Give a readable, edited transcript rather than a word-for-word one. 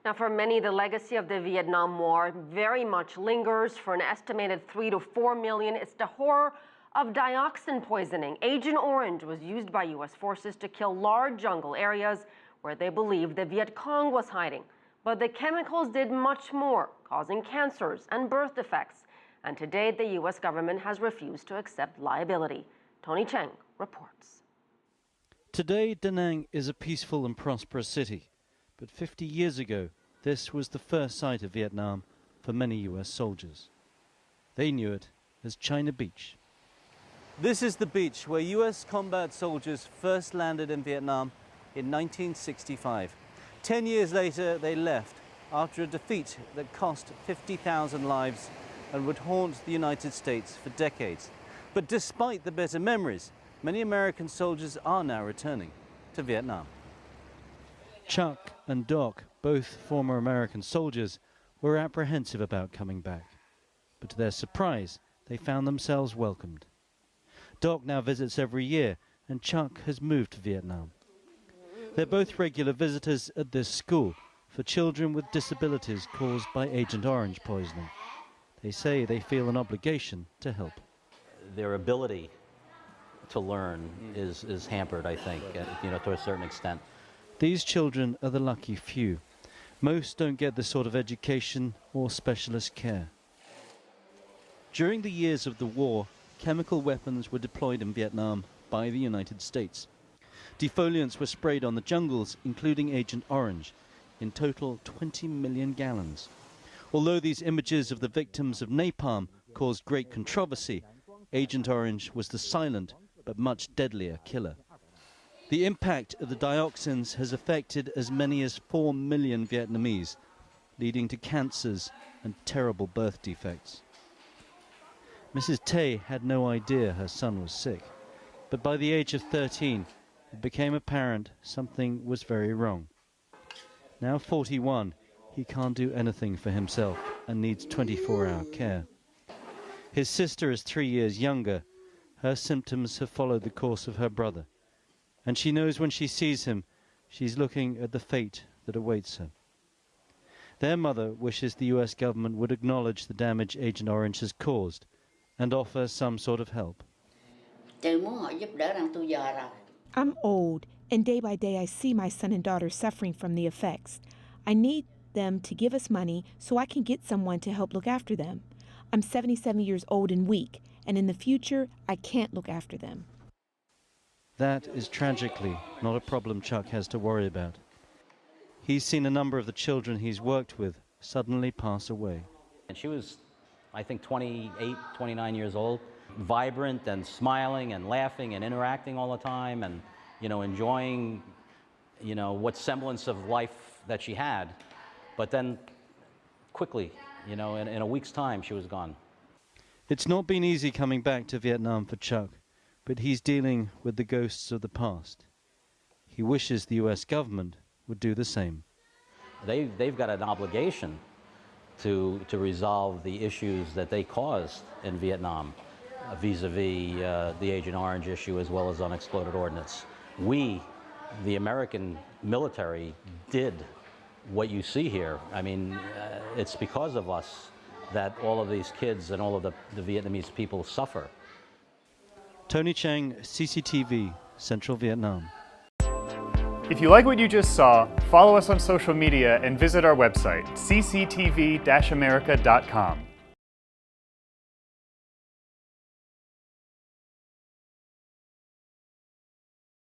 Now, for many, the legacy of the Vietnam War very much lingers. For an estimated 3 to 4 million, it's the horror of dioxin poisoning. Agent Orange was used by U.S. forces to kill large jungle areas where they believed the Viet Cong was hiding. But the chemicals did much more, causing cancers and birth defects. And to date, the U.S. government has refused to accept liability. Tony Cheng reports. Today, Da Nang is a peaceful and prosperous city. But 50 years ago, this was the first sight of Vietnam for many U.S. soldiers. They knew it as China Beach. This is the beach where U.S. combat soldiers first landed in Vietnam in 1965. 10 years later, they left after a defeat that cost 50,000 lives and would haunt the United States for decades. But despite the bitter memories, many American soldiers are now returning to Vietnam. Chuck and Doc, both former American soldiers, were apprehensive about coming back. But to their surprise, they found themselves welcomed. Doc now visits every year, and Chuck has moved to Vietnam. They're both regular visitors at this school for children with disabilities caused by Agent Orange poisoning. They say they feel an obligation to help. Their ability to learn is hampered, I think, to a certain extent. These children are the lucky few. Most don't get the sort of education or specialist care. During the years of the war, chemical weapons were deployed in Vietnam by the United States. Defoliants were sprayed on the jungles, including Agent Orange, in total 20 million gallons. Although these images of the victims of napalm caused great controversy, Agent Orange was the silent but much deadlier killer. The impact of the dioxins has affected as many as 4 million Vietnamese, leading to cancers and terrible birth defects. Mrs. Tay had no idea her son was sick, but by the age of 13, it became apparent something was very wrong. Now 41, he can't do anything for himself and needs 24-hour care. His sister is 3 years younger. Her symptoms have followed the course of her brother, and she knows when she sees him, she's looking at the fate that awaits her. Their mother wishes the US government would acknowledge the damage Agent Orange has caused and offer some sort of help. I'm old, and day by day I see my son and daughter suffering from the effects. I need them to give us money so I can get someone to help look after them. I'm 77 years old and weak, and in the future, I can't look after them. That is tragically not a problem Chuck has to worry about. He's seen a number of the children he's worked with suddenly pass away. And she was, I think, 28, 29 years old, vibrant and smiling and laughing and interacting all the time and, enjoying, what semblance of life that she had. But then quickly, in a week's time, she was gone. It's not been easy coming back to Vietnam for Chuck, but he's dealing with the ghosts of the past. He wishes the US government would do the same. They've got an obligation to resolve the issues that they caused in Vietnam, vis-a-vis the Agent Orange issue as well as unexploded ordnance. We, the American military, did what you see here. I mean, it's because of us that all of these kids and all of the Vietnamese people suffer. Tony Cheng, CCTV, Central Vietnam. If you like what you just saw, follow us on social media and visit our website, cctv-america.com.